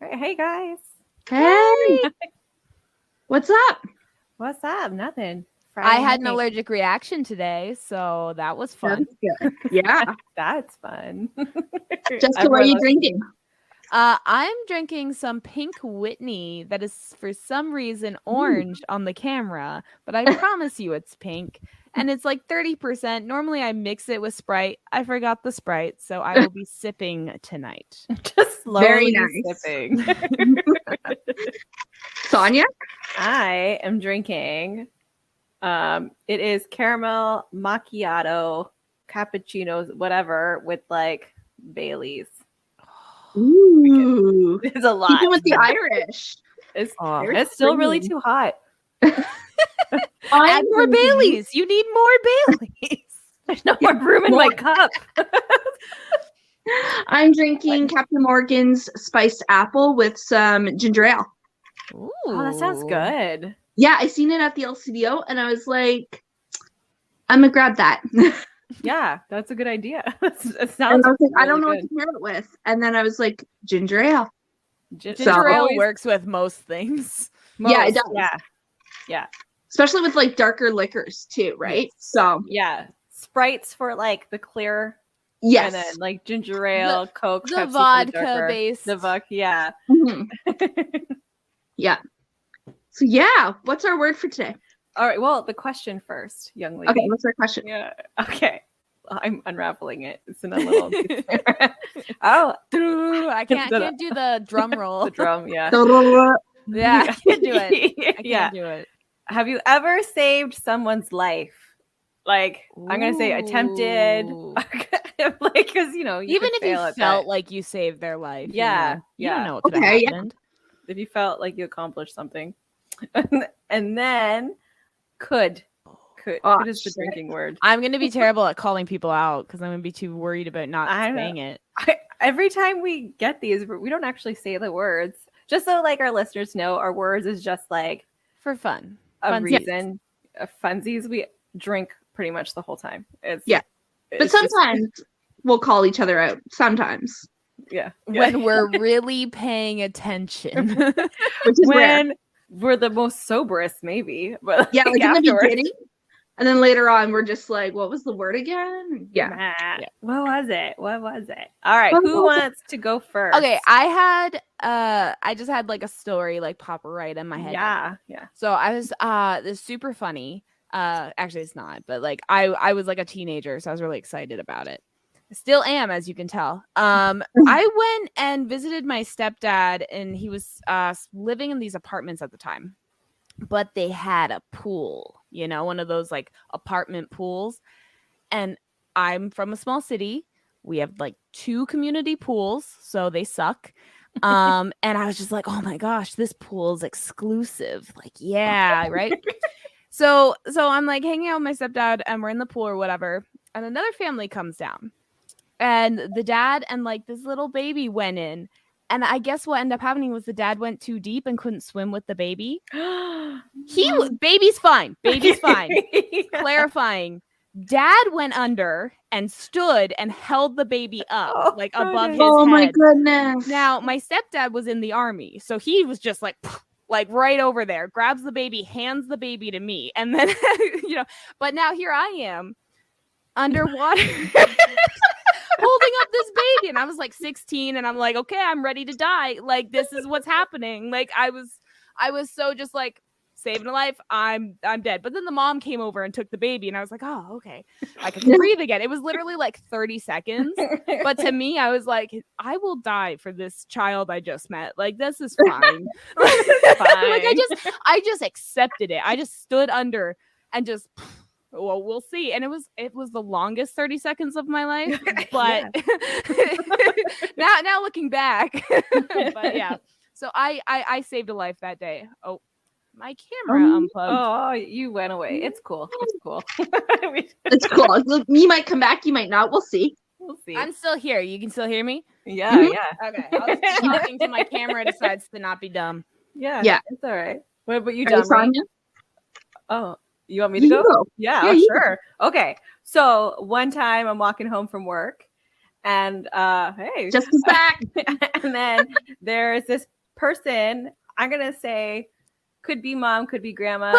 Hey guys. Hey, what's up? What's up? Nothing. I Friday had an night. allergic reaction today, so that was fun. That's good. Yeah. That's fun. Jessica, what are you drinking? I'm drinking some Pink Whitney that is for some reason orange on the camera, but I promise you it's pink. And it's like 30%. Normally I mix it with Sprite. I forgot the Sprite, so I will be sipping tonight. Just slowly Very nice. sipping. Sonia? I am drinking. It is caramel macchiato, cappuccinos, whatever, with like Baileys. Ooh. It's a lot. Even with the Irish. It's still really too hot. Add more Baileys. You need more Baileys. There's no more room in my cup. I'm drinking Captain Morgan's spiced apple with some ginger ale. Ooh. Oh, that sounds good. Yeah, I seen it at the LCBO and I was like, I'm gonna grab that. Yeah, that's a good idea. It And sounds I was like, I really don't know good. what to pair it with. And then I was like, ginger ale. Ginger ale always- works with most things. Yeah, it most, does. Yeah. Especially with like darker liquors too, right? Yes. So Yeah. Sprites for like the clear. yes. And then like ginger ale, Coke, The Pepsi for vodka darker. based. The vodka, yeah. Mhm. Yeah. So yeah, what's our word for today? All right. Well, the question first, young lady. Okay, what's our question? Yeah. Okay. I'm unraveling it. It's in a little. Oh, I can't do the drum roll. the drum. Yeah. Yeah, I can't do it. I can't Yeah. do it. Have you ever saved someone's life? Like, I'm gonna say attempted, Ooh. like, because you Even could if fail you at felt that. like you saved their life. Yeah, You yeah. don't know what could have Okay, yeah. happened. If you felt like you accomplished something, and then could Oh, is the shit. drinking word. I'm gonna be terrible at calling people out because I'm gonna be too worried about not I know. saying it. Every time we get these, we don't actually say the words. Just so like our listeners know, our words is just like For fun. a Funsies. reason, funsies. We drink pretty much the whole time. It's Yeah. But it's just- sometimes we'll call each other out. Sometimes. yeah, When we're really paying attention. Which is rare. when we're the most soberest, maybe. But Yeah, like in the afterwards, beginning. And then later on we're just like, what was the word again? Yeah. nah, what was it? What was it? All right, What who was it? wants to go first? Okay, I just had like a story like pop right in my head. Yeah. So I was this is super funny. Actually it's not, but like I was like a teenager, so I was really excited about it. I still am, as you can tell. I went and visited my stepdad, and he was living in these apartments at the time. But they had a pool, one of those like apartment pools. And I'm from a small city. We have like 2 community pools, so they suck. And I was just like, oh my gosh, this pool is exclusive. Like, yeah, right. So I'm like hanging out with my stepdad, and we're in the pool or whatever. And another family comes down, and the dad and like this little baby went in. And I guess what ended up happening was the dad went too deep and couldn't swim with the baby. Baby's fine. Baby's fine. Clarifying. Dad went under and stood and held the baby up like above his Oh head. my goodness. Now, my stepdad was in the army, so he was just like right over there, grabs the baby, hands the baby to me, and then but now here I am underwater holding up this baby, and I was like 16, and I'm like, okay, I'm ready to die. Like, this is what's happening. Like, I was so just like saving a life. I'm dead. But then the mom came over and took the baby, and I was like, oh, okay, I can breathe again. It was literally like 30 seconds, but to me, I was like, I will die for this child I just met. Like, this is fine. Like, I just accepted it. I just stood under and just. Well, we'll see. And it was the longest 30 seconds of my life. But now looking back. But yeah. So I saved a life that day. Oh, my camera unplugged. Oh, you went away. It's cool. It's cool. It's cool. You might come back, you might not. We'll see. We'll see. I'm still here. You can still hear me? Yeah, Mhm. yeah. Okay. I'll just keep talking till my camera decides to not be dumb. Yeah. Yeah. It's all right. What about you, Are you John? Right? Sonia? Oh, you want me to You go? go. Yeah, Yeah, oh, you sure. Okay. So one time I'm walking home from work, And hey, Just as back. and then there's this person. I'm gonna say, could be mom, could be grandma,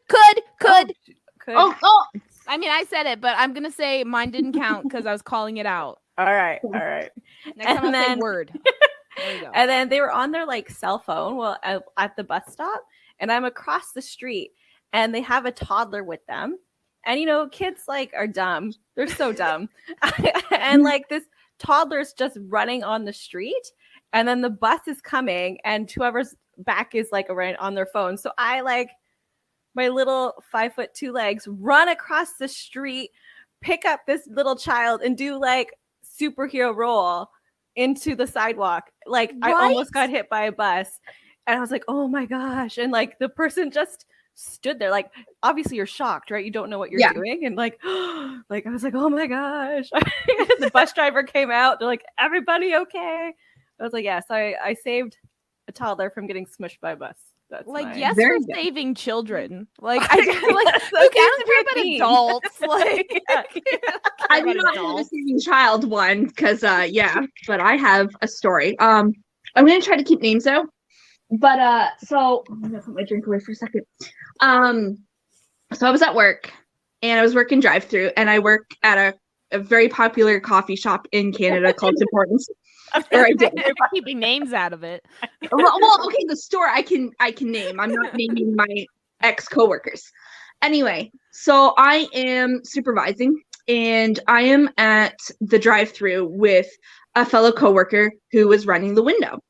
Could. could. Oh, I mean, I said it, but I'm gonna say mine didn't count because I was calling it out. All right. Next time I'll say then- word. There we go. And then they were on their like cell phone at the bus stop, and I'm across the street, and they have a toddler with them. And you know, kids like are dumb. They're so dumb. And like this toddler's just running on the street, and then the bus is coming, and whoever's back is like around on their phone. So I like my little 5'2" legs run across the street, pick up this little child, and do like superhero roll into the sidewalk. Like I almost got hit by a bus, and I was like, oh my gosh. And like the person just stood there, like obviously you're shocked, right? You don't know what you're doing, and like like I was like, oh my gosh. The bus driver came out, they're like, everybody okay? I was like, yes, I saved a toddler from getting smushed by a bus. That's Like, my... yes, Very for good. saving children. Like, I like, who Okay, cares that's about mean. adults? Like, I do not have a saving child one because but I have a story. I'm gonna try to keep names out. But so I'm gonna put my drink away for a second. So I was at work and I was working drive-through, and I work at a very popular coffee shop in Canada called Tim Hortons. Or I did. keeping names out of it. Well, okay, the store I can name. I'm not naming my ex-coworkers. Anyway, so I am supervising, and I am at the drive-through with a fellow coworker who was running the window.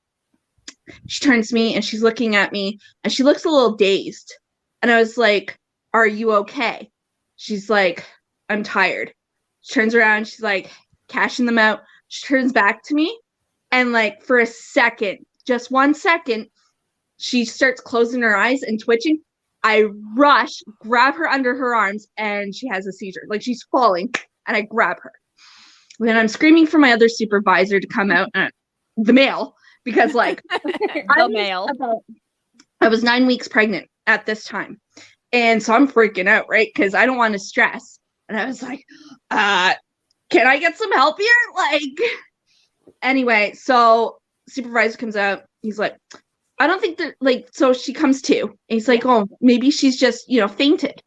She turns to me and she's looking at me, and she looks a little dazed. And I was like, "Are you okay?" She's like, "I'm tired." She turns around, she's like, cashing them out. She turns back to me, and like for a second, just 1 second, she starts closing her eyes and twitching. I rush, grab her under her arms, and she has a seizure. Like she's falling, and I grab her. Then I'm screaming for my other supervisor to come out, the male, because like I was 9 weeks pregnant at this time. And so I'm freaking out, right? Because I don't want to stress. And I was like, can I get some help here? Like, anyway, so supervisor comes out. He's like, I don't think that, like, so she comes to. And he's like, oh, maybe she's just, fainted.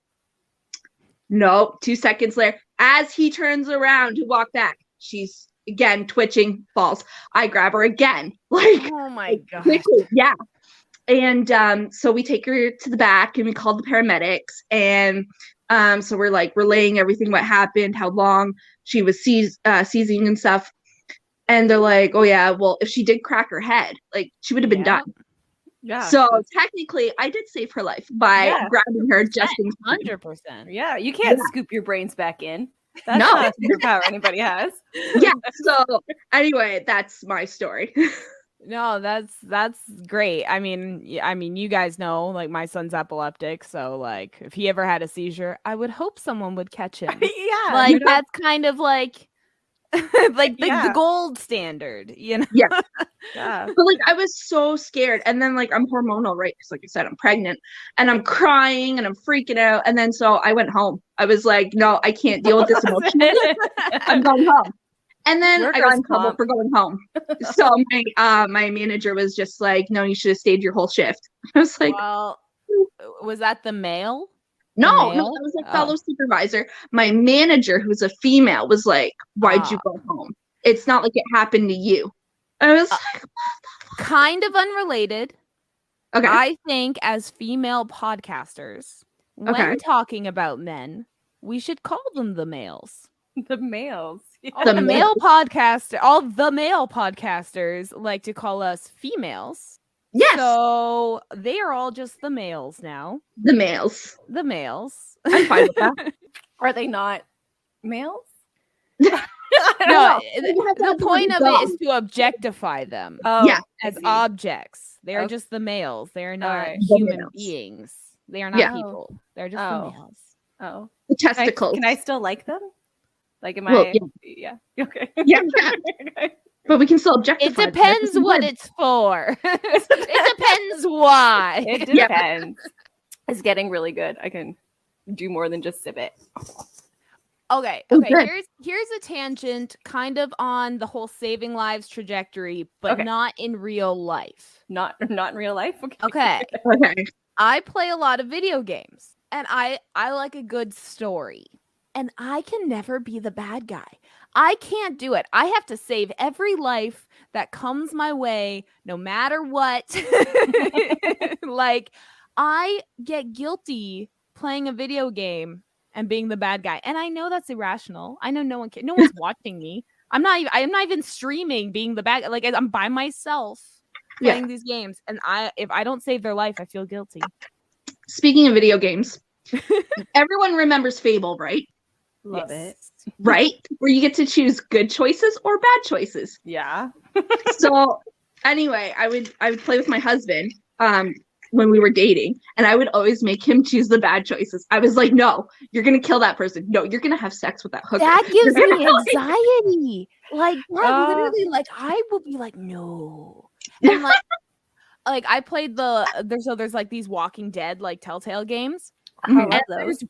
No, 2 seconds later, as he turns around to walk back, she's again twitching, falls. I grab her again. Like, oh my god. Quickly, yeah. And so we take her to the back, and we called the paramedics. And so we're like relaying everything, what happened, how long she was seizing and stuff. And they're like, oh yeah, well, if she did crack her head, like she would have been done. Yeah. So technically I did save her life by grabbing her just in time. 100%. Yeah, you can't scoop your brains back in. That's No. not a superpower anybody has. Yeah. So anyway, that's my story. No, that's great. I mean, you guys know, like my son's epileptic, so like if he ever had a seizure, I would hope someone would catch him. Yeah, like that's kind of like like the gold standard, Yeah. Yeah. But like I was so scared, and then like I'm hormonal, right? Because like I said, I'm pregnant, and I'm crying and I'm freaking out, and then so I went home. I was like, no, I can't deal with this emotionally. I'm going home. And then I got in trouble for going home. So my manager was just like, no, you should have stayed your whole shift. I was like, well, was that the male? No, that was a fellow supervisor. My manager, who's a female, was like, why'd you go home? It's not like it happened to you. I was like, kind of unrelated. Okay. I think as female podcasters, when talking about men, we should call them the males. The males. Yeah. All the male podcasters like to call us females. Yes. So they are all just the males now. The males. The males. I'm fine with that. Are they not males? No, the point of it is to objectify them as objects. They are just the males. They are not human beings. They are not people. They're just the males. Oh. The testicles. Can I still like them? Like, am Well, I? Yeah. Okay. Yeah. But we can still objectify. It depends what it's for. It depends why. It depends. It's getting really good. I can do more than just sip it. Okay. Oh, good. Here's a tangent, kind of on the whole saving lives trajectory, but Okay. not in real life. Not in real life. Okay. Okay. I play a lot of video games, and I like a good story, and I can never be the bad guy. I can't do it. I have to save every life that comes my way, no matter what. Like, I get guilty playing a video game and being the bad guy, and I know that's irrational. I know no one's watching me. I'm not even streaming being the bad. Like, I'm by myself playing these games, and if I don't save their life, I feel guilty. Speaking of video games, everyone remembers Fable, right? Love it. Right? Where you get to choose good choices or bad choices. Yeah. So anyway, I would play with my husband when we were dating, and I would always make him choose the bad choices. I was like, no, you're gonna kill that person. No, you're gonna have sex with that hooker. That gives You're me gonna- anxiety. Like, that literally, like, I will be like, no. And like I played there's like these Walking Dead like Telltale games. I love those.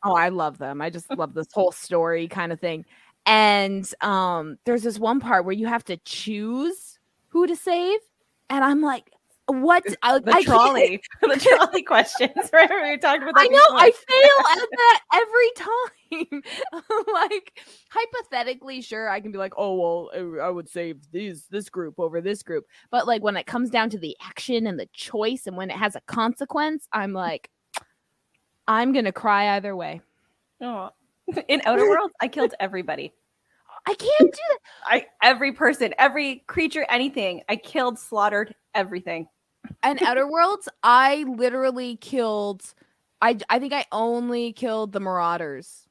Oh, I love them. I just love this whole story kind of thing. And there's this one part where you have to choose who to save, and I'm like, what? The trolley questions. Right? We were talking about that. I know. before. I fail at that every time. Like, hypothetically, sure, I can be like, oh well, I would save this group over this group, but like when it comes down to the action and the choice, and when it has a consequence, I'm like, I'm gonna cry either way. Oh. In Outer Worlds, I killed everybody. I can't do that. Every person, every creature, anything. I killed, slaughtered everything. And Outer Worlds, I literally killed. I think I only killed the Marauders,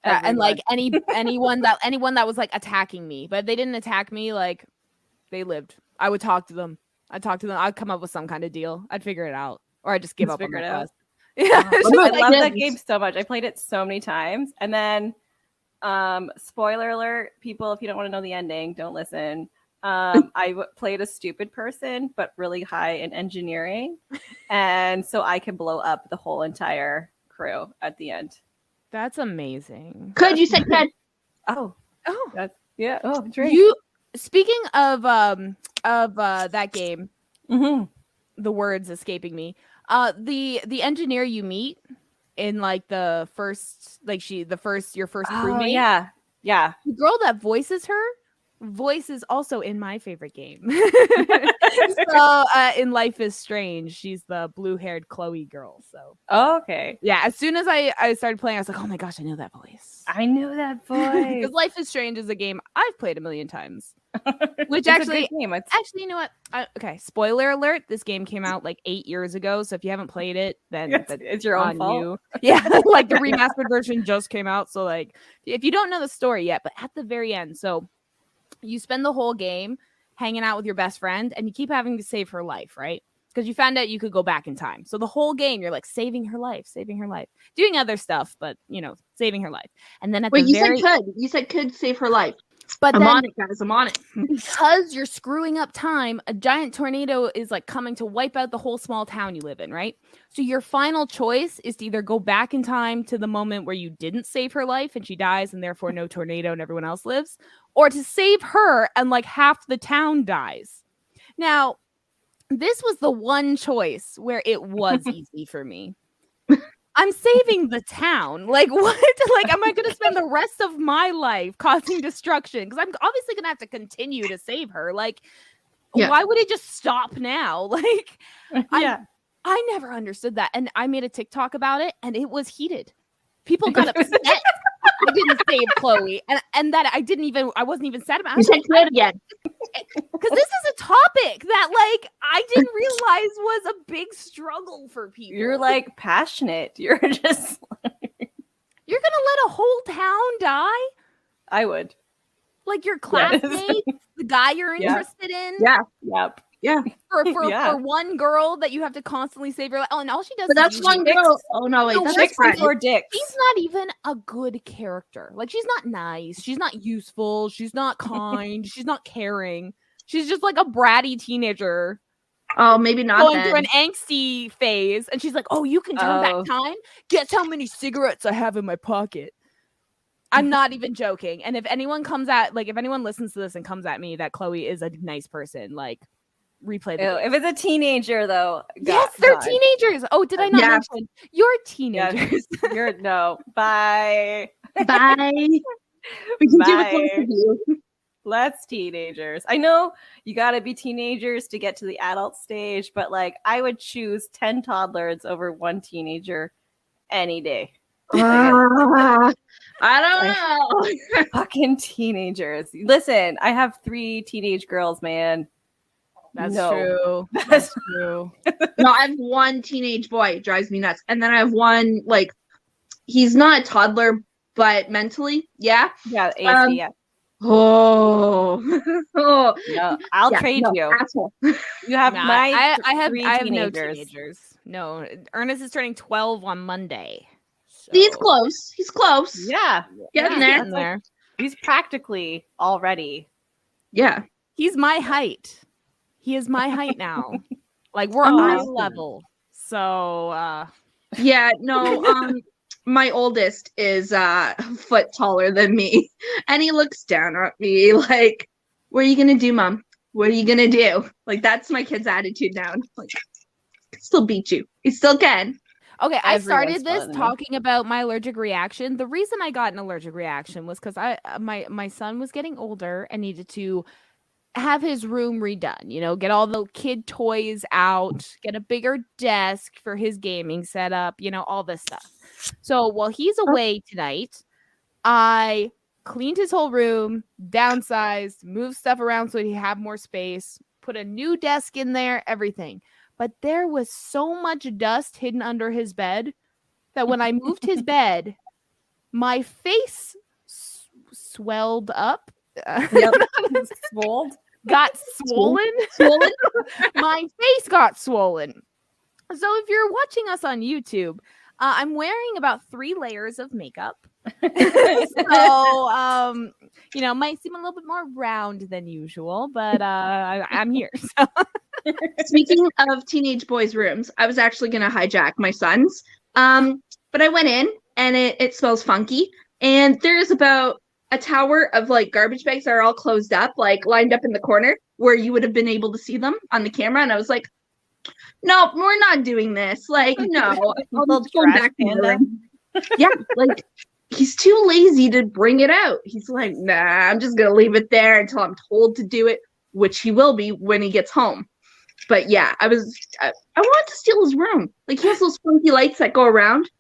and like anyone that was like attacking me, but if they didn't attack me, like, they lived. I would talk to them. I'd come up with some kind of deal. I'd figure it out, or I'd just give up on the quest. Yeah, I love that game so much. I played it so many times, and then spoiler alert, people, if you don't want to know the ending, don't listen. I played a stupid person, but really high in engineering, and so I could blow up the whole entire crew at the end. That's amazing. You said could. Oh, That's Drake. you. Speaking of that game, the words escaping me. The engineer you meet in like the first, like your first crewmate. Yeah. The girl that voices her voices also in my favorite game. So in Life is Strange, she's the blue-haired Chloe girl. So okay. Yeah, as soon as I started playing, I was like, oh my gosh, I know that voice. I knew that voice. Because Life is Strange is a game I've played a million times. Which It's actually, a good game. actually, you know what? Okay, spoiler alert. This game came out like 8 years ago. So if you haven't played it, then it's your own fault. you. Yeah, like the remastered version just came out. So like, if you don't know the story yet, but at the very end, so you spend the whole game hanging out with your best friend, and you keep having to save her life, right? Because you found out you could go back in time. So the whole game, you're like saving her life, doing other stuff, but saving her life. And then You said could save her life. But I'm then, on it, guys. I'm on it. because you're screwing up time, a giant tornado is like coming to wipe out the whole small town you live in, right? So your final choice is to either go back in time to the moment where you didn't save her life and she dies and therefore no tornado and everyone else lives, or to save her and like half the town dies. Now, this was the one choice where it was easy for me. I'm saving the town. Like, what? Like, am I going to spend the rest of my life causing destruction? Because I'm obviously going to have to continue to save her. Like, why would it just stop now? Like, I never understood that. And I made a TikTok about it, and it was heated. People got upset I didn't save Chloe. And that I wasn't even sad about it. You said could again. Because this is a topic that, like, I didn't realize was a big struggle for people. You're like passionate. You're just you're gonna let a whole town die? I would. Like your classmate, the guy you're interested in? Yeah. Yep. Yeah. For one girl that you have to constantly save her life. Oh, and all she does But that's one girl. Oh no, wait, that's chicks right. before dicks. She's not even a good character. Like, she's not nice. She's not useful. She's not kind. She's not caring. She's just like a bratty teenager. Oh, maybe not. Going through an angsty phase, and she's like, "Oh, you can turn back time. Guess how many cigarettes I have in my pocket." I'm not even joking. And if anyone listens to this and comes at me that Chloe is a nice person, like replay the Ew, game. if it's a teenager, though, Yes, they're teenagers. Oh, did I not mention? You're teenagers. You're no. Bye. Bye. We can do with both of you. Let's teenagers. I know you got to be teenagers to get to the adult stage, but like I would choose 10 toddlers over one teenager any day. I don't know. Fucking teenagers. Listen, I have 3 teenage girls, man. That's No. true. That's true. No, I have one teenage boy. It drives me nuts. And then I have one, like, he's not a toddler, but mentally, yeah. Yeah, ASD, yeah. Oh. No, I'll trade you. Asshole. You have I have no teenagers. teenagers. No, Ernest is turning 12 on Monday. So. He's close. He's close. Yeah. Getting there. He's practically already. Yeah. He's my height. He is my height now. Like we're eye level. So yeah, no, my oldest is a foot taller than me. And he looks down at me like, what are you gonna do, Mom? What are you gonna do? Like that's my kid's attitude now. Like, I can still beat you. He still can. Okay, I started this talking about my allergic reaction. The reason I got an allergic reaction was because my son was getting older and needed to have his room redone, get all the kid toys out, get a bigger desk for his gaming setup, all this stuff. So while he's away tonight, I cleaned his whole room, downsized, moved stuff around so he'd have more space, put a new desk in there, everything. But there was so much dust hidden under his bed that when I moved his bed, my face swelled up. Yep. Got swollen. My face got swollen. So if you're watching us on YouTube, I'm wearing about 3 layers of makeup. So might seem a little bit more round than usual, but I'm here. So. Speaking of teenage boys' rooms, I was actually going to hijack my son's. But I went in and it smells funky. And there's about a tower of like garbage bags that are all closed up, like lined up in the corner where you would have been able to see them on the camera. And I was like, no, we're not doing this. Like, no, I'll just go back in the room. Yeah, like he's too lazy to bring it out. He's like, nah, I'm just going to leave it there until I'm told to do it, which he will be when he gets home. But yeah, I wanted to steal his room. Like he has those funky lights that go around.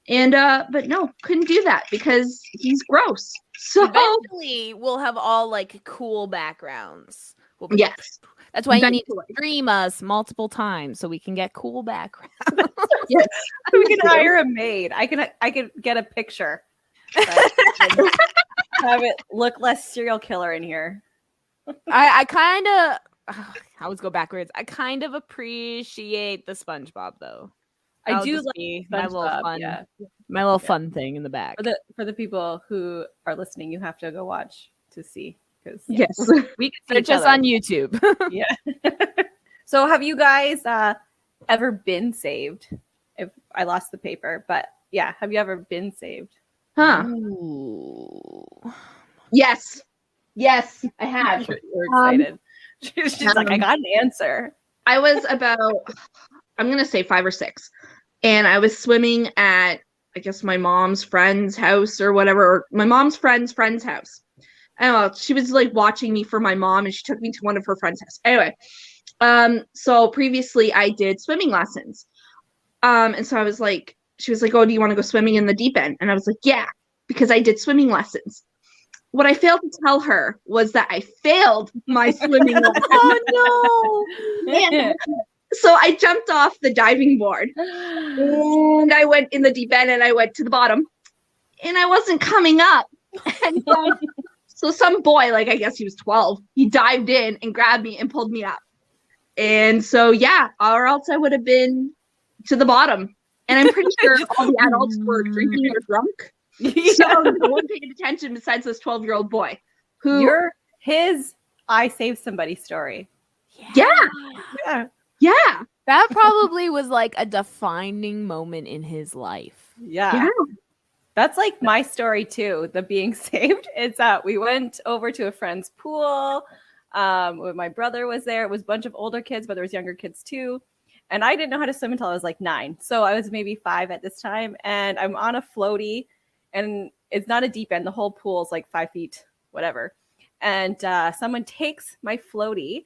And but no, couldn't do that because he's gross. So eventually we'll have all like cool backgrounds. Yes. That's why you need to stream us multiple times so we can get cool backgrounds. Yes. We can hire a maid. I can get a picture. Have it look less serial killer in here. I kind of I always go backwards. I kind of appreciate the SpongeBob though. I do like my little fun, my little fun thing in the back. For the people who are listening, you have to go watch to see because yes, we can see just on YouTube. Yeah. So, have you guys ever been saved? If I lost the paper, but yeah, have you ever been saved? Huh? Ooh. Yes, I have. You're excited. She's like, I got an answer. I was about, I'm gonna say 5 or 6, and I was swimming at, I guess, my mom's friend's house or whatever, or my mom's friend's house. I don't know. She was like watching me for my mom, and she took me to one of her friend's house. Anyway, so previously I did swimming lessons, and so I was like, she was like, "Oh, do you want to go swimming in the deep end?" And I was like, "Yeah," because I did swimming lessons. What I failed to tell her was that I failed my swimming lesson. Oh no! So I jumped off the diving board and I went in the deep end and I went to the bottom and I wasn't coming up. And so some boy, like I guess he was 12, he dived in and grabbed me and pulled me up. And so, yeah, or else I would have been to the bottom. And I'm pretty sure all the adults were drinking or drunk. Yeah. So no one paid attention besides this 12-year-old boy. Who You're his I saved somebody story. Yeah. That probably was like a defining moment in his life. Yeah. That's like my story too. The being saved. It's we went over to a friend's pool. When my brother was there, it was a bunch of older kids, but there was younger kids too. And I didn't know how to swim until I was like 9. So I was maybe 5 at this time. And I'm on a floaty, and it's not a deep end. The whole pool's like 5 feet, whatever. And someone takes my floaty.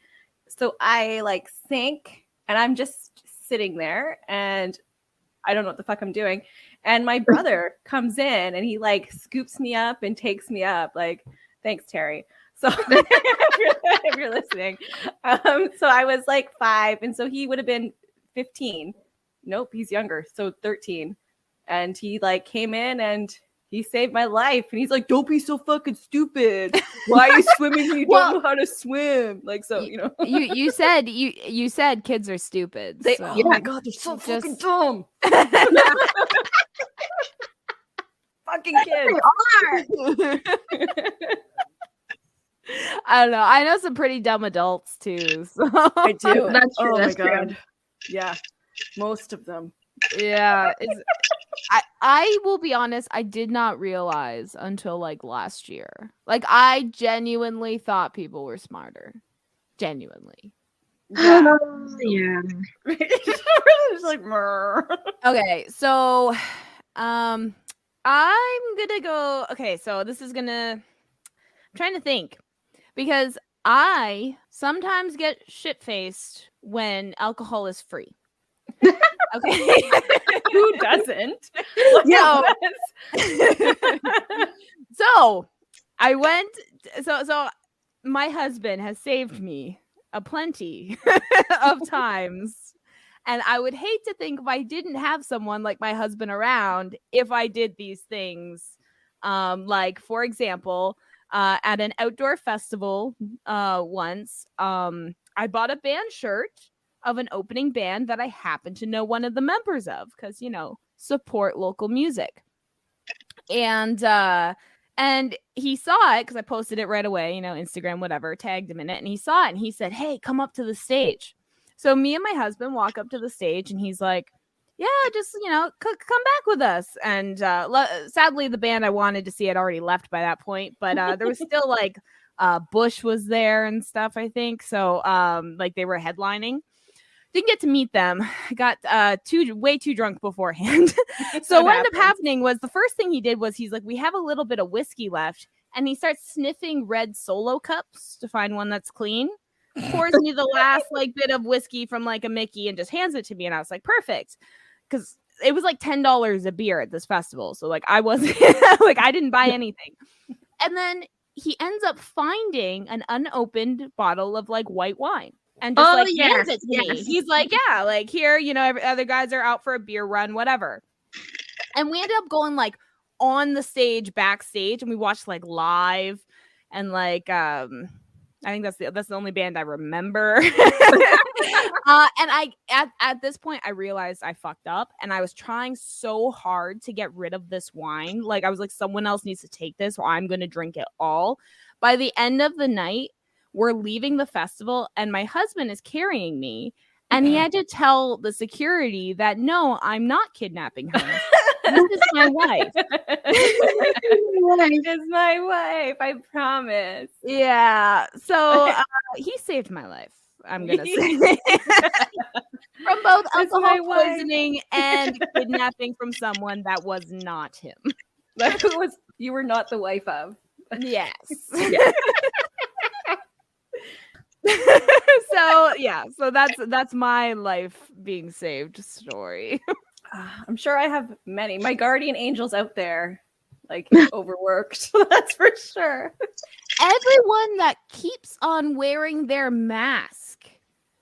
So I like sink, and I'm just sitting there, and I don't know what the fuck I'm doing. And my brother comes in, and he like scoops me up and takes me up. Like, thanks, Terry. So if you're listening. So I was like 5, and so he would have been 15. Nope, he's younger, so 13. And he like came in and he saved my life. And he's like, don't be so fucking stupid. Why are you swimming? You don't know how to swim. Like, so, you know. you said kids are stupid. They, so. oh my God, they're so fucking dumb. Fucking kids. They are. I don't know. I know some pretty dumb adults too. So I do. That's true. Oh That's my true. God. Yeah. Most of them. yeah. I will be honest, I did not realize until like last year. Like I genuinely thought people were smarter. Genuinely. Yeah. Yeah. It's like, Okay, so I'm gonna go. Okay, so this is gonna. I'm trying to think because I sometimes get shit faced when alcohol is free. Okay, who doesn't? No. So I went. So my husband has saved me a plenty of times. And I would hate to think if I didn't have someone like my husband around, if I did these things. Like, for example, at an outdoor festival once, I bought a band shirt of an opening band that I happened to know one of the members of because, you know, support local music. And he saw it because I posted it right away, you know, Instagram, whatever, tagged him in it. And he saw it and he said, hey, come up to the stage. So me and my husband walk up to the stage and he's like, yeah, just, you know, come back with us. And sadly, the band I wanted to see had already left by that point. But there was still like Bush was there and stuff, I think. So like they were headlining. Didn't get to meet them. Got way too drunk beforehand. So what ended up happening was the first thing he did was he's like, we have a little bit of whiskey left. And he starts sniffing red Solo cups to find one that's clean. Pours me the last like bit of whiskey from like a Mickey and just hands it to me. And I was like, perfect. Because it was like $10 a beer at this festival. So like I wasn't like I didn't buy anything. And then he ends up finding an unopened bottle of like white wine. And just hands it to me. He's like, yeah, like here, you know, other guys are out for a beer run, whatever. And we ended up going like on the stage, backstage, and we watched like live and like I think that's the only band I remember. And I at this point I realized I fucked up and I was trying so hard to get rid of this wine. Like I was like, someone else needs to take this or I'm gonna drink it all. By the end of the night, we're leaving the festival and my husband is carrying me and he had to tell the security that no, I'm not kidnapping her. This is my wife. This is my wife, I promise. Yeah. So he saved my life, I'm gonna say. From both alcohol poisoning and kidnapping from someone that was not him. That was you were not the wife of. Yes. Yeah. So that's my life being saved story. I'm sure I have many. My guardian angels out there, like overworked. That's for sure. Everyone that keeps on wearing their mask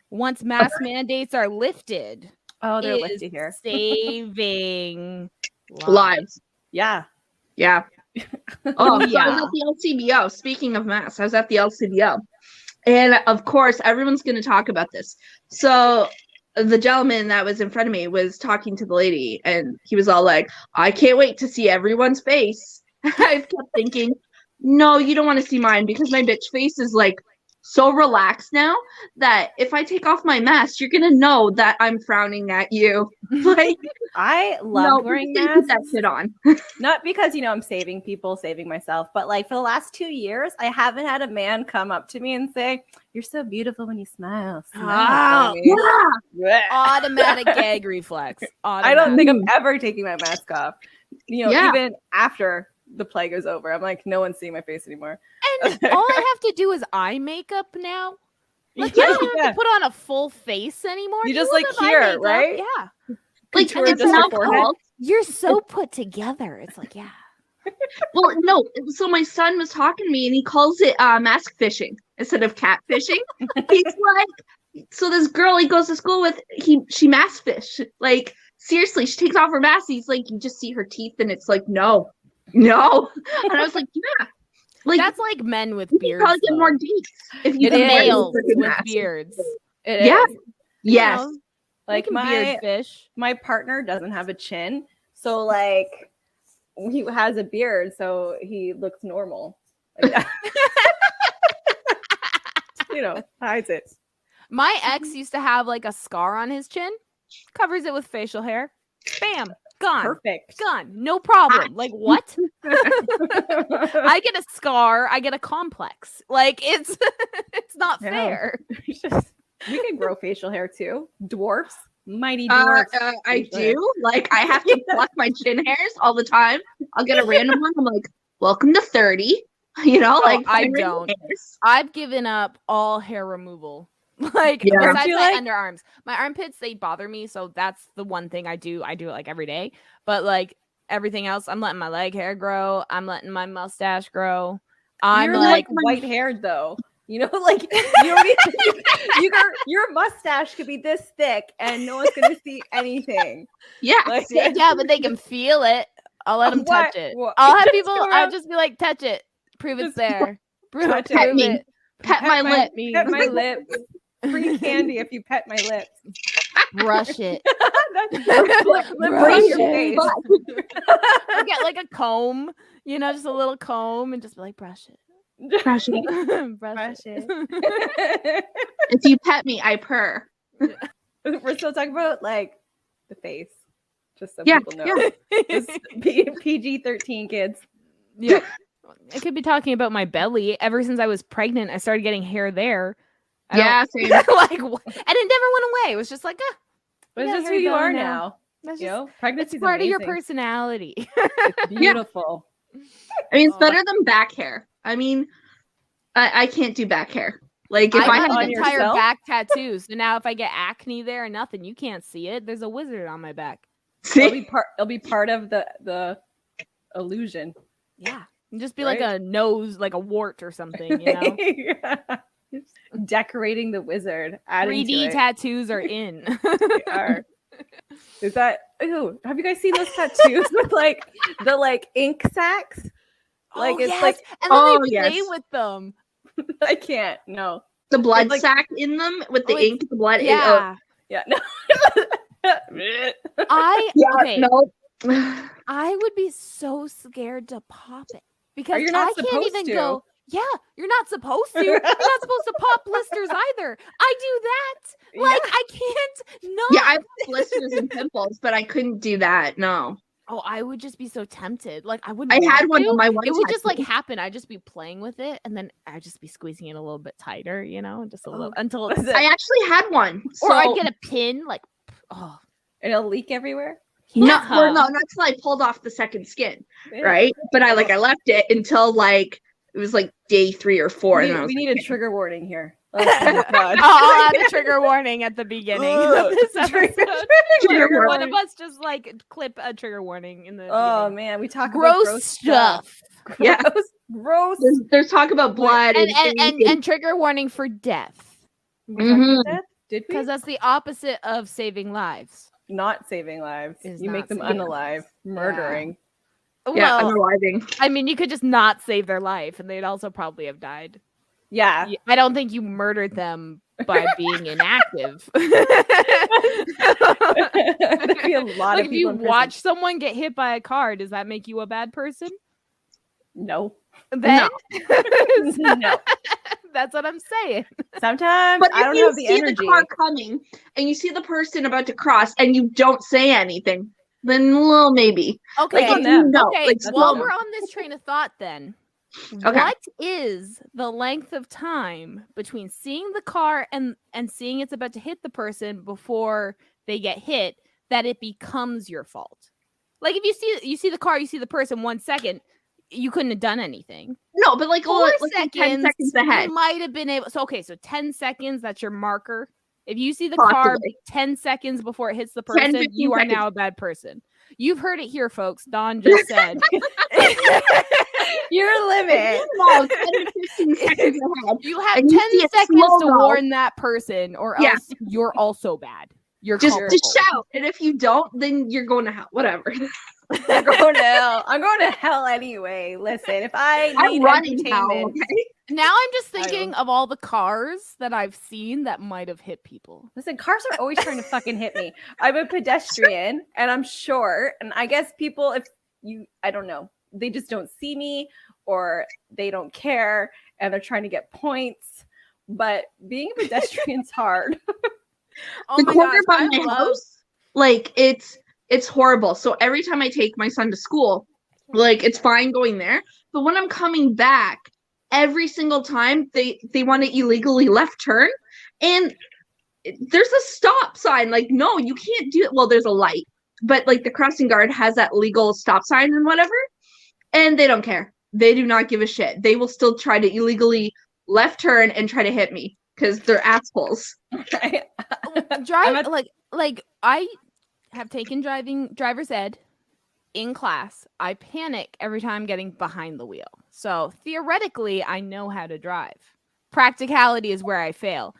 once mask mandates are lifted. Oh, they're lifted here. Saving lives. Yeah. Yeah. Oh, yeah. I was at the LCBO. Speaking of masks, I was at the LCBO. And of course, everyone's going to talk about this. So the gentleman that was in front of me was talking to the lady, and he was all like, I can't wait to see everyone's face. I kept thinking, no, you don't want to see mine because my bitch face is like so relaxed now that if I take off my mask, you're gonna know that I'm frowning at you. Like, I love wearing just gonna masks. keep that shit on. Not because, I'm saving people, saving myself, but like for the last 2 years, I haven't had a man come up to me and say, "You're so beautiful when you smile." Smile for me." Yeah. Automatic gag reflex. I don't think I'm Automatic. ever taking my mask off. Yeah. Even after the plague is over, I'm like, no one's seeing my face anymore. And all I have to do is eye makeup now. Like, Yeah, I don't yeah. have to put on a full face anymore. You just look like at eye here, makeup. right? Yeah. Like, Contour it's just your not forehead. called. You're so put together. It's like, yeah. Well, no. So my son was talking to me, and he calls it mask fishing instead of cat fishing. He's like, so this girl he goes to school with, she mask fish. Like, seriously, she takes off her mask. He's like, you just see her teeth, and it's like, no. And I was like, yeah. Like, That's like men with you beards. can probably get though. more dates if you It can wear males a freaking with mask. beards. It Yeah. is. Yes. You know, Like they can beard fish. my partner doesn't have a chin, so like he has a beard, so he looks normal. Like, hides it. My ex used to have like a scar on his chin, covers it with facial hair. Bam, gone. Perfect. Gone. No problem. Like, what? I get a scar, I get a complex. Like, it's not Yeah. fair. We can grow facial hair too. Dwarfs, mighty dwarfs. I facial hair. do. Like, I have to pluck my chin hairs all the time. I'll get a random one. I'm like, welcome to 30. Like, I find random don't. hairs. I've given up all hair removal. Like, Yeah. besides Do you my like- underarms. My armpits, they bother me, so that's the one thing I do. I do it like every day. But like everything else, I'm letting my leg hair grow. I'm letting my mustache grow. I'm You're like, white haired though. Like you don't even, your mustache could be this thick and no one's gonna see anything. Yeah. Like, yeah, but they can feel it. I'll let them What? touch it. What? I'll have Just people, go I'll around- just be like, touch it. Prove it's Just there. Prove touch Pet me. it. Pet my lip. me. Pet my lips. Free candy if you pet my lips. Brush it. Lip Brush brush your it. face. I'll get like a comb, just a little comb, and just be like, brush it. Brush it. Brush it. If you pet me, I purr. We're still talking about like the face, just so Yeah, people know. It's PG-13 kids. Yeah. I could be talking about my belly. Ever since I was pregnant, I started getting hair there. I Yeah, same. don't- like, and it never went away. It was just like, But it's Yeah, just here who you you go are now. now. that's You just know, pregnancy it's part of your personality. It's beautiful. I mean, it's Oh. better than back hair. I mean, I can't do back hair. Like, if I I have had on an to, entire yourself? back tattoo. So now if I get acne there or nothing, you can't see it. There's a wizard on my back. It'll be part of the illusion. Yeah. And just be like Right. a nose, like a wart or something, you know? Decorating the wizard. Adding 3D to it. tattoos are in. They are. Is that? Ew, have you guys seen those tattoos with like the ink sacs? Like Oh, it's yes. like and then Oh, they play yes. with them. I can't. No. the blood like- sac in them with the Oh, it's- ink, the blood. Yeah. Yeah. No. I Yeah, okay. no. I would be so scared to pop it because you're not I can't supposed even to. go. Yeah, you're not supposed to. You're not supposed to pop blisters either. I do that. Like I can't. No. Yeah, I have blisters and pimples, but I couldn't do that. No. Oh, I would just be so tempted. Like I wouldn't. I had want one to. on my one It would just like tattoo. happen. I'd just be playing with it, and then I'd just be squeezing it a little bit tighter, just a little Oh. until Was it's. it- I actually had one. Or I'd So- get a pin, like, oh, It'll leak everywhere. no, yeah. well, no, not till I pulled off the second skin, Yeah. right? But I left it until like it was like day 3 or 4, and I was We like, need a trigger warning here. Oh my God. I'll add a trigger warning at the beginning of this episode. Trigger One warning. of us just like clip a trigger warning in the Oh beginning. man, we talk gross, about gross stuff. Yeah. Gross. There's talk about blood And trigger warning for death, We talked about Mhm. that? Did we? because that's the opposite of saving lives. Not saving lives. Is You make not them saving unalive. Murdering. Yeah, Well, unaliving. I mean, you could just not save their life, and they'd also probably have died. Yeah. I don't think you murdered them by being inactive. There'd be a lot Like of if you people in prison. watch someone get hit by a car, does that make you a bad person? No. Then, No. That's what I'm saying. Sometimes But I if don't you have the see energy. the car coming and you see the person about to cross and you don't say anything, then well, maybe. Okay. Like, on them. Okay. like That's While on we're them. on this train of thought, then, Okay. what is the length of time between seeing the car and seeing it's about to hit the person before they get hit that it becomes your fault? Like if you see the car, you see the person 1 second, you couldn't have done anything. No, but like 4 let's say 10 seconds, seconds ahead. you might have been able. So okay, so 10 seconds, that's your marker. If you see the Possibly. car 10 seconds before it hits the 10, person, 15 you are seconds. now a bad person. You've heard it here, folks. Dawn just said. Your limit. No, 10 to 15 seconds ahead. You have And you 10 see it seconds to slow-mo. warn that person, or Yeah. else you're also bad. You're Just culpable. shout. And if you don't, then you're going to hell. Whatever. I'm going to hell. I'm going to hell anyway. Listen, if I need I'm running hell, entertainment, okay? Now I'm just I thinking will. of all the cars that I've seen that might have hit people. listen, cars are always trying to fucking hit me. I'm a pedestrian and I'm short, and I guess people, if you, I don't know, they just don't see me or they don't care and they're trying to get points. But being a pedestrian's hard. Oh The my corner gosh, by I my love house, like it's horrible. So every time I take my son to school, like it's fine going there. But when I'm coming back, every single time they want to illegally left turn, and there's a stop sign. Like, no, you can't do it. Well, there's a light, but like the crossing guard has that legal stop sign and whatever, and they don't care. They do not give a shit. They will still try to illegally left turn and try to hit me because they're assholes. drive like I have taken driver's ed in class. I panic every time getting behind the wheel. So theoretically, I know how to drive. Practicality is where I fail.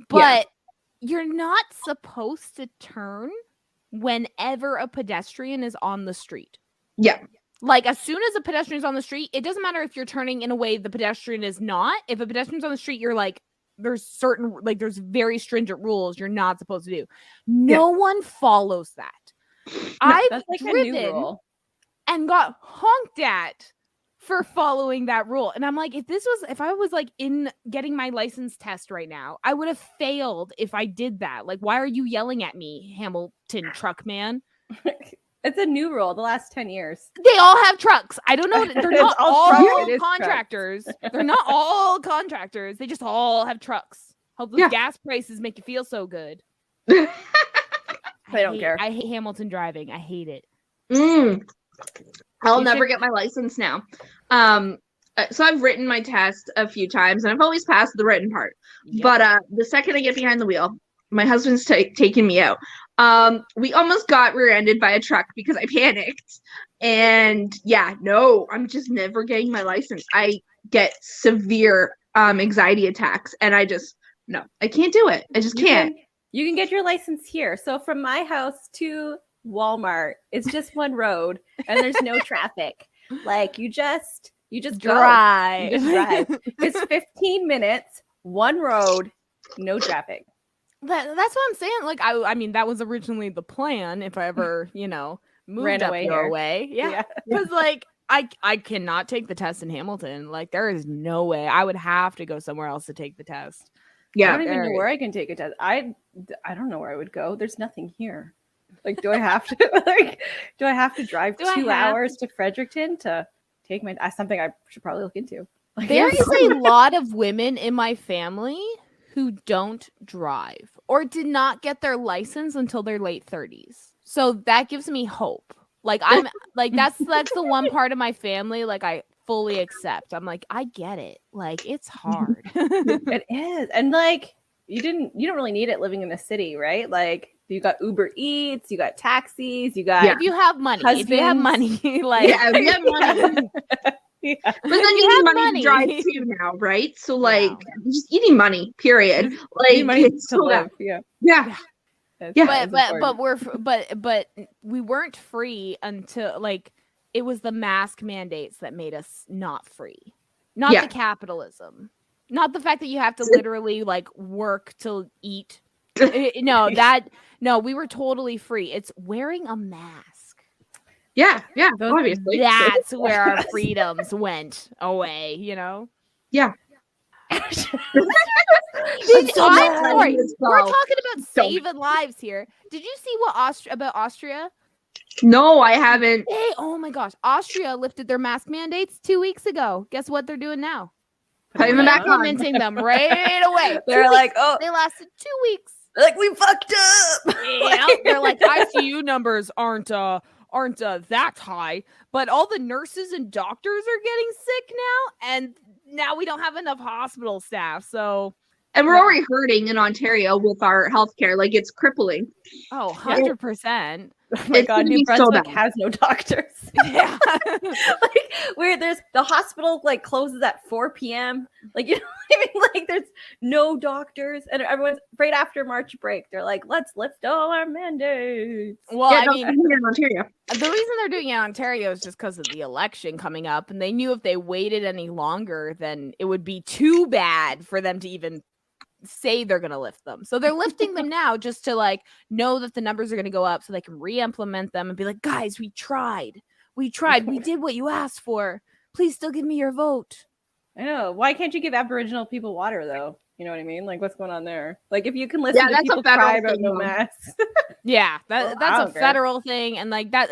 But you're not supposed to turn whenever a pedestrian is on the street. Yeah. Like as soon as a pedestrian is on the street, it doesn't matter if you're turning in a way the pedestrian is not. If a pedestrian's on the street, you're like, there's very stringent rules you're not supposed to do. No one follows that. I've That's like a new driven rule. and got honked at for following that rule. And I'm like, if I was like in getting my license test right now, I would have failed if I did that. Like, why are you yelling at me, Hamilton truck man? It's a new rule the last 10 years. They all have trucks. I don't know. They're It's not all all trucks. It is contractors. They're not all contractors. They just all have trucks. Hope those gas prices make you feel so good. They don't care. I hate Hamilton driving. I hate it. I'll You never should- get my license now. So I've written my test a few times and I've always passed the written part. Yep. But the second I get behind the wheel, my husband's taking me out. We almost got rear-ended by a truck because I panicked. And yeah, no, I'm just never getting my license. I get severe anxiety attacks and I can't do it. I just can't. You can get your license here. So from my house to Walmart, it's just one road and there's no traffic. Like you just drive. You just drive. It's 15 minutes, one road, no traffic. That's what I'm saying. Like I mean, that was originally the plan. If I ever, moved Ran up away your here. way, yeah. Because like I cannot take the test in Hamilton. Like there is no way. I would have to go somewhere else to take the test. I Yeah. don't even know where I can take a test. I don't know where I would go. There's nothing here. Like, do I have to drive 2 hours to Fredericton to take my? That's something I should probably look into. Like, There is a lot of women in my family who don't drive or did not get their license until their late 30s. So that gives me hope. Like I'm like that's the one part of my family like I fully accept. I'm like, I get it. Like it's hard. It is. And like you don't really need it living in the city, right? Like you got Uber Eats, you got taxis, you got If you have money, like if you have money. Yeah. But then you need money to drive too now, right? So like you need money, period. Like need money it's to so live. Yeah. But we weren't free until like it was the mask mandates that made us not free. Not the capitalism. Not the fact that you have to literally like work to eat. No, we were totally free. It's wearing a mask. Yeah, obviously. That's where our freedoms went away, Yeah. Sorry, Let's we're go. talking about Don't. saving lives here. Did you see what about Austria? No, I haven't. Oh my gosh, Austria lifted their mask mandates 2 weeks ago. Guess what they're doing now? Putting them back on. Implementing them right away. They're 2 like, weeks. oh, They lasted 2 weeks. like we fucked up. Yeah, they're like ICU numbers aren't that high, but all the nurses and doctors are getting sick now, and now we don't have enough hospital staff. So, And we're already hurting in Ontario with our healthcare. Like, it's crippling. 100%. Oh my It's God, gonna New be so Brunswick bad. has no doctors. Yeah. Like where there's the hospital like closes at 4 p.m. Like, you know what I mean? Like there's no doctors, and everyone's right after March break. They're like, let's lift all our mandates. Well, Yeah, I no, mean, here in Ontario. the reason they're doing it in Ontario is just because of the election coming up, and they knew if they waited any longer, then it would be too bad for them to even say they're going to lift them. So they're lifting them now just to like know that the numbers are going to go up so they can re-implement them and be like, guys, we tried. We did what you asked for. Please still give me your vote. I know. Why can't you give Aboriginal people water though? You know what I mean? Like what's going on there? Like if you can listen to that's a people federal cry about thing, no though. masks. Yeah, Well, I that's don't a care. federal thing, and like that.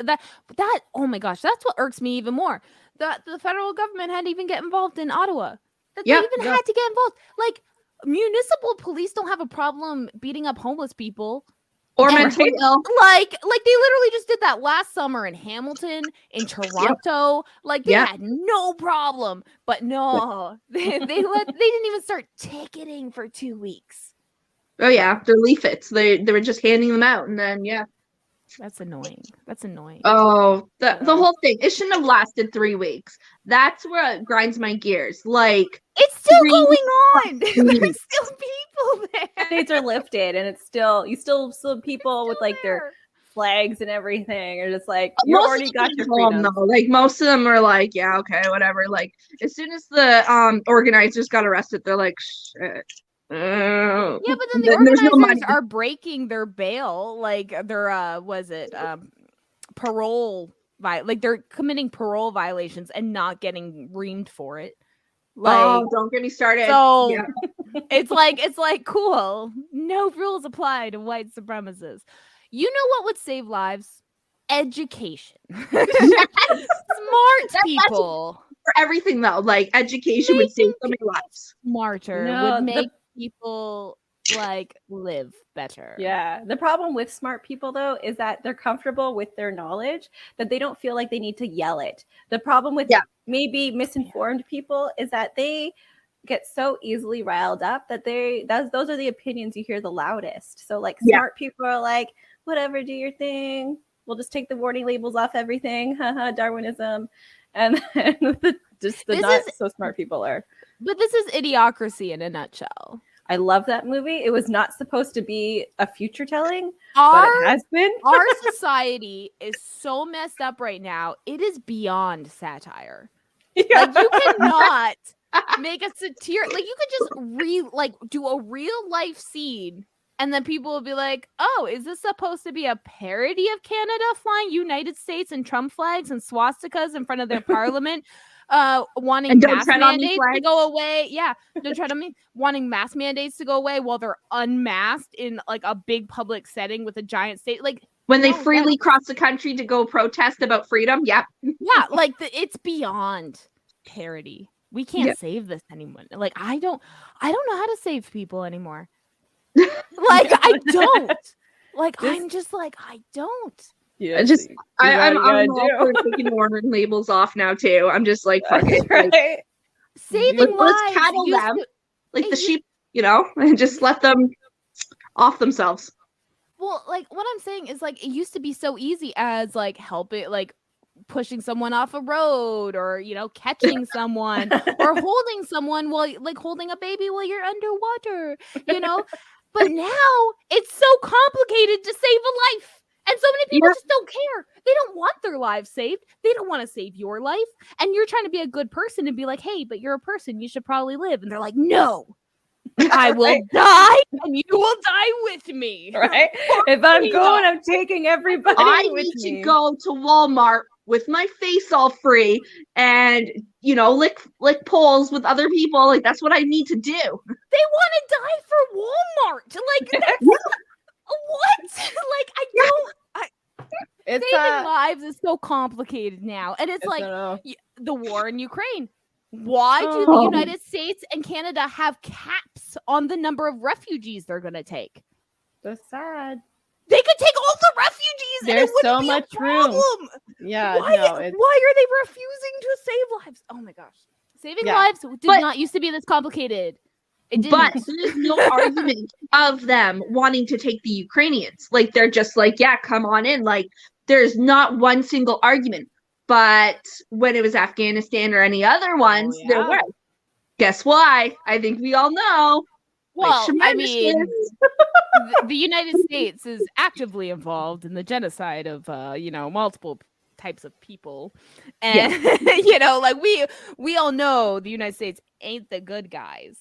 Oh my gosh, that's what irks me even more. That the federal government had to even get involved in Ottawa. That they Yeah, even had to get involved. Like municipal police don't have a problem beating up homeless people. Or And- mentally ill. Like they literally just did that last summer in Hamilton, in Toronto. Like they Yep. had no problem, but no, they didn't even start ticketing for 2 weeks. Oh yeah, they're leaflets. They were just handing them out, and then yeah. That's annoying. Oh, the whole thing. It shouldn't have lasted 3 weeks. That's where it grinds my gears. Like, It's still 3 going on. weeks. There's still people there. Mandates are lifted, and it's still people with Still like their there. flags and everything are just like you Most already of them got your are home, freedom. though. Like most of them are like, yeah, okay, whatever. Like as soon as the organizers got arrested, they're like, shit. Yeah, but then the There's no organizers money. are breaking their bail, like their parole like they're committing parole violations and not getting reamed for it. Like Oh, don't get me started. so Yeah. it's like cool. No rules apply to white supremacists. You know what would save lives? Education. Smart people. For everything though, like education would save so many lives. Smarter No, would make people like live better. Yeah. The problem with smart people though is that they're comfortable with their knowledge, that they don't feel like they need to yell it. The problem with maybe misinformed people is that they get so easily riled up that those are the opinions you hear the loudest. So like smart people are like, whatever, do your thing. We'll just take the warning labels off everything. Haha, Darwinism. And then not so smart people are. But this is idiocracy in a nutshell. I love that movie. It was not supposed to be a future telling, but Our it has been. our society is so messed up right now. It is beyond satire. Yeah. Like you cannot make a satire. Like you could just do a real life scene, and then people will be like, "Oh, is this supposed to be a parody of Canada flying United States and Trump flags and swastikas in front of their parliament?" Wanting And don't mask tread on me mandates to flag. go away. Yeah, don't tread on me. Wanting mask mandates to go away while they're unmasked in like a big public setting with a giant state. Like When they no, freely cross the country to go protest about freedom, yep. yeah, like it's beyond parody. We can't save this anymore. Like I don't know how to save people anymore. Like I don't. Like I'm just like I don't. Yeah, I'm all for taking the warning labels off now too. I'm just like, fuck it. Like, right? Saving let's lives. cattle used them to- like Hey, the sheep, and just let them off themselves. Well, like what I'm saying is like it used to be so easy as like helping like pushing someone off a road or catching someone or holding someone while like holding a baby while you're underwater, But now it's so complicated to save a life. And so many people just don't care. They don't want their lives saved. They don't want to save your life. And you're trying to be a good person and be like, hey, but you're a person. You should probably live. And they're like, no, I will die and you will die with me. Right? If I'm going, I'm taking everybody I with need me. to go to Walmart with my face all free and, lick poles with other people. Like, that's what I need to do. They want to die for Walmart. Like, that's, what? Like, I don't. It's Saving lives is so complicated now. And it's like the war in Ukraine. Why do the United States and Canada have caps on the number of refugees they're going to take? That's sad. They could take all the refugees. There's and it so be much a problem. room. Yeah. Why are they refusing to save lives? Oh my gosh. Saving lives did not used to be this complicated. It didn't. But there's no argument of them wanting to take the Ukrainians. Like, they're just like, yeah, come on in. Like, there's not one single argument. But when it was Afghanistan or any other ones, there were. Guess why? I think we all know. Well, I mean, the United States is actively involved in the genocide of, multiple types of people. And, like we all know the United States ain't the good guys.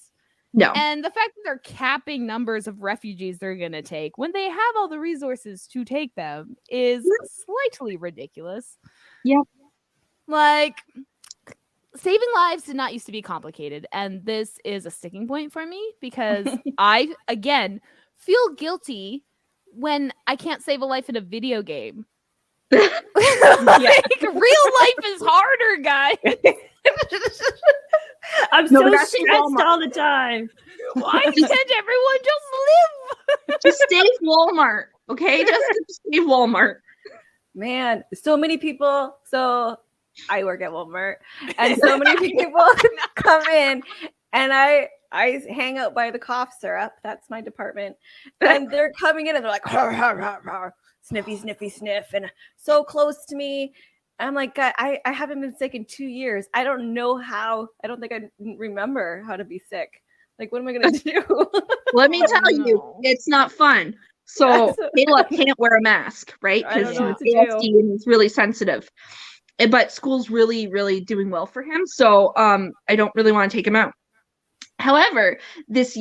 No. And the fact that they're capping numbers of refugees they're going to take when they have all the resources to take them is slightly ridiculous. Yeah. Like, saving lives did not used to be complicated. And this is a sticking point for me because I, again, feel guilty when I can't save a life in a video game. Like, real life is harder, guys. I'm so stressed all the time. Why can't everyone just live? Just save Walmart, okay? Just save Walmart. Man, so many people. So I work at Walmart, and so many people come in, and I hang out by the cough syrup. That's my department, and they're coming in, and they're like, har, har, har, har, sniffy, sniffy, sniff, and so close to me. I'm like, I haven't been sick in 2 years. I don't know how. I don't think I remember how to be sick. Like, what am I going to do? Let me tell you, it's not fun. So Kayla can't wear a mask, right? Because he's ASD and he's really sensitive. But school's really, really doing well for him. So I don't really want to take him out. However, this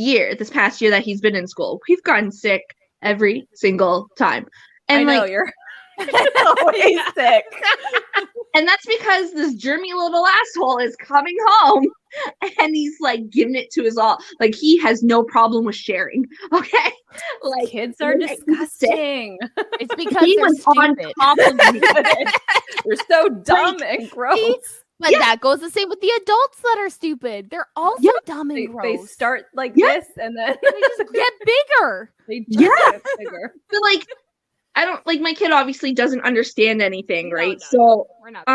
past year that he's been in school, we've gotten sick every single time. And I know you're always sick. And that's because this germy little asshole is coming home and he's like giving it to us all. Like, he has no problem with sharing. Okay. Like, kids are disgusting. It's because they're stupid. They're so dumb and gross. But that goes the same with the adults that are stupid. They're also dumb and gross. They start like this and then they just get bigger. They just get bigger. But like, I don't, like, my kid obviously doesn't understand anything, right? No. So we're not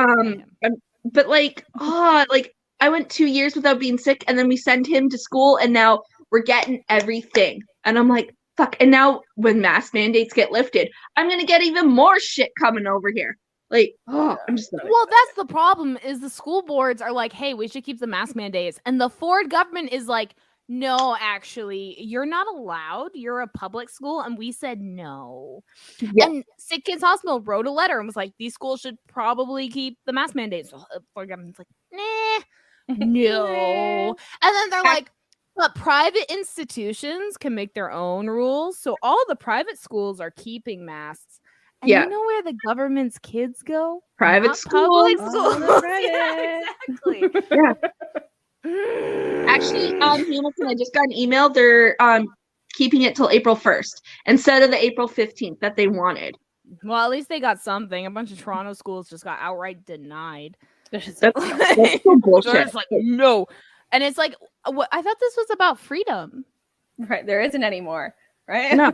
but like, I went 2 years without being sick, and then we send him to school, and now we're getting everything. And I'm like, fuck. And now when mask mandates get lifted, I'm gonna get even more shit coming over here. Like, I'm just well, that's the problem, is the school boards are like, hey, we should keep the mask mandates. And the Ford government is like, no, actually, you're not allowed. You're a public school. And we said no. Yeah. And Sick Kids Hospital wrote a letter and was like, these schools should probably keep the mask mandates. Ford government's like, no. And then they're like, but private institutions can make their own rules. So all the private schools are keeping masks. And you know where the government's kids go? Private schools. Public schools. Yeah, exactly. Yeah. Actually, Hamilton, I just got an email. They're keeping it till April 1st instead of the April 15th that they wanted. Well, at least they got something. A bunch of Toronto schools just got outright denied. That's so bullshit. So it's like, no. And it's like, I thought this was about freedom. Right. There isn't anymore. Right? No.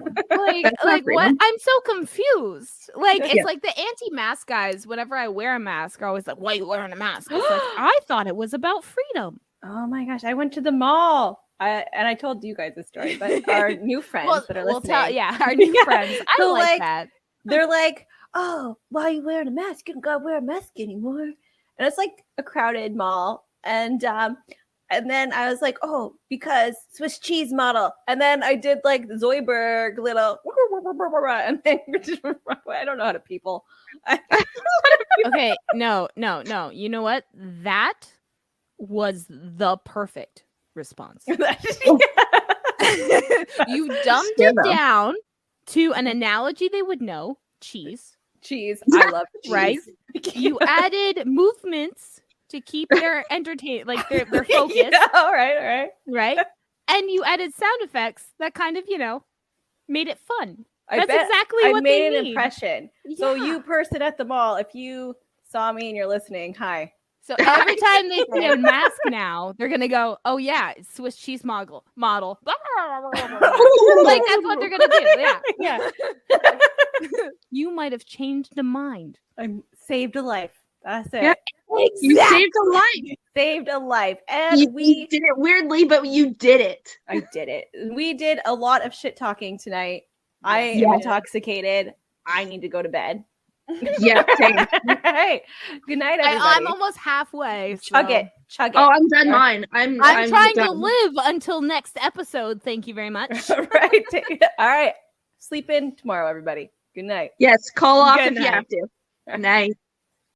like what? I'm so confused. Like, it's like the anti-mask guys, whenever I wear a mask, are always like, why are you wearing a mask? It's like, I thought it was about freedom. Oh my gosh. I went to the mall. And I told you guys this story, but our new friends that are listening. Our new friends. I don't like that. They're like, oh, why are you wearing a mask? You don't gotta wear a mask anymore. And it's like a crowded mall. And then I was like, oh, because Swiss cheese model. And then I did like the Zoidberg little, and then I don't know how to people. Okay, no. You know what? That was the perfect response. You dumbed it down to an analogy they would know: cheese. cheese. I love cheese. Right? You added movements to keep their their focus. Yeah, all right. Right? And you added sound effects that kind of, made it fun. That's exactly I what made they an need. impression. Yeah. So you person at the mall, if you saw me and you're listening, hi. So every time they see a mask now, they're gonna go, "Oh yeah, it's Swiss cheese model." Like that's what they're gonna do. Yeah. You might have changed a mind. I saved a life. That's it. Yeah. You saved a life. Saved a life. And You we did it weirdly, but you did it. I did it. We did a lot of shit talking tonight. I am Yeah. intoxicated. I need to go to bed. Yeah, same. Hey, good night, everybody. I'm almost halfway. Chug so- it. Chug it. Oh, I'm done mine. I'm trying to done. live until next episode. Thank you very much. Right. All right. Sleep in tomorrow, everybody. Good night. Yes, call off Good if you night. have to. Night.